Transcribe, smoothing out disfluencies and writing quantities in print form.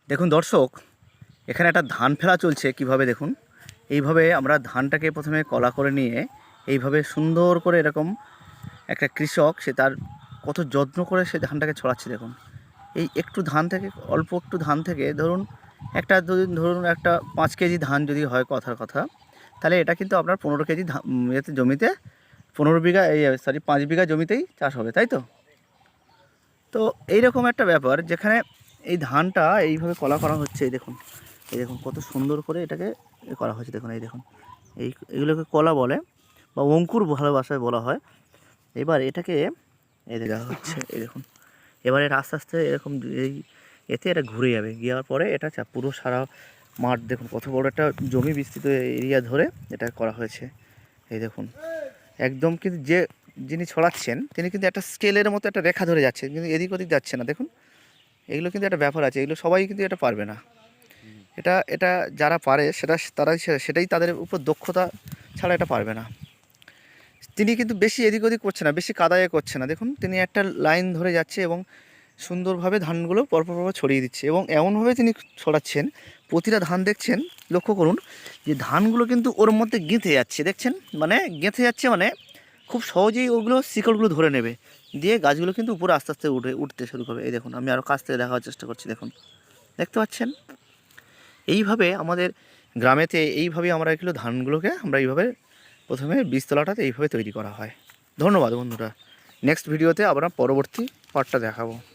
দেখুন দর্শক, এখানে একটা ধান ফেলা চলছে কিভাবে দেখুন। এইভাবে আমরা ধানটাকে প্রথমে কলা করে নিয়ে এইভাবে সুন্দর করে এরকম একটা কৃষক সে তার কত যত্ন করে সে ধানটাকে ছড়াচ্ছে দেখুন। এই একটু ধান থেকে, অল্প একটু ধান থেকে ধরুন একটা, ধরুন একটা 5 কেজি ধান যদি হয় কথার কথা, তাহলে এটা কিন্তু আপনার 15 কেজি এতে জমিতে 15 বিঘা, এই 5 বিঘা জমিতেই চাষ হবে, তাই তো? তো এইরকম একটা ব্যাপার যেখানে এই ধানটা এইভাবে কলা করা হচ্ছে। এই দেখুন কত সুন্দর করে এটাকে করা হচ্ছে দেখুন। এই দেখুন, এগুলোকে কলা বলে বা অঙ্কুর ভালো ভাষায় বলা হয়। এবার এটাকে এই দেখা হচ্ছে, এই দেখুন। এবার এটা আস্তে আস্তে এরকম এই এতে এটা ঘুরে যাবে, যাওয়ার পরে এটা পুরো সারা মাঠ দেখুন কত বড় একটা জমি বিস্তৃত এরিয়া ধরে এটা করা হয়েছে। এই দেখুন একদম, কিন্তু যিনি ছড়াচ্ছেন তিনি কিন্তু একটা স্কেলের মতো একটা রেখা ধরে যাচ্ছে, কিন্তু এদিক ওদিক যাচ্ছে না দেখুন। এগুলো কিন্তু একটা ব্যাপার আছে, এগুলো সবাই কিন্তু এটা পারবে না। এটা এটা যারা পারে সেটাই তাদের উপর দক্ষতা, ছাড়া এটা পারবে না। তিনি কিন্তু বেশি এদিক ওদিক করছে না, বেশি কাদায়ে করছে না, দেখুন তিনি একটা লাইন ধরে যাচ্ছে এবং সুন্দরভাবে ধানগুলো পরপরভাবে ছড়িয়ে দিচ্ছে। এবং এমনভাবে তিনি ছড়াচ্ছেন, প্রতিটা ধান দেখছেন, লক্ষ্য করুন যে ধানগুলো কিন্তু ওর মধ্যে গেঁথে যাচ্ছে, দেখছেন? মানে গেঁথে যাচ্ছে, মানে খুব সহজেই ওগুলো শিকড়গুলো ধরে নেবে, দিয়ে গাছগুলো কিন্তু উপরে আস্তে আস্তে উঠতে শুরু করবে। এই দেখুন, আমি আরও কাছ থেকে দেখার চেষ্টা করছি, দেখুন, দেখতে পাচ্ছেন? এইভাবে আমাদের গ্রামেতে এইভাবে আমরা এগুলো ধানগুলোকে আমরা এইভাবে প্রথমে বীজতলাটাতে এইভাবে তৈরি করা হয়। ধন্যবাদ বন্ধুরা। নেক্সট ভিডিওতে আমরা পরবর্তী পার্টটা দেখাবো।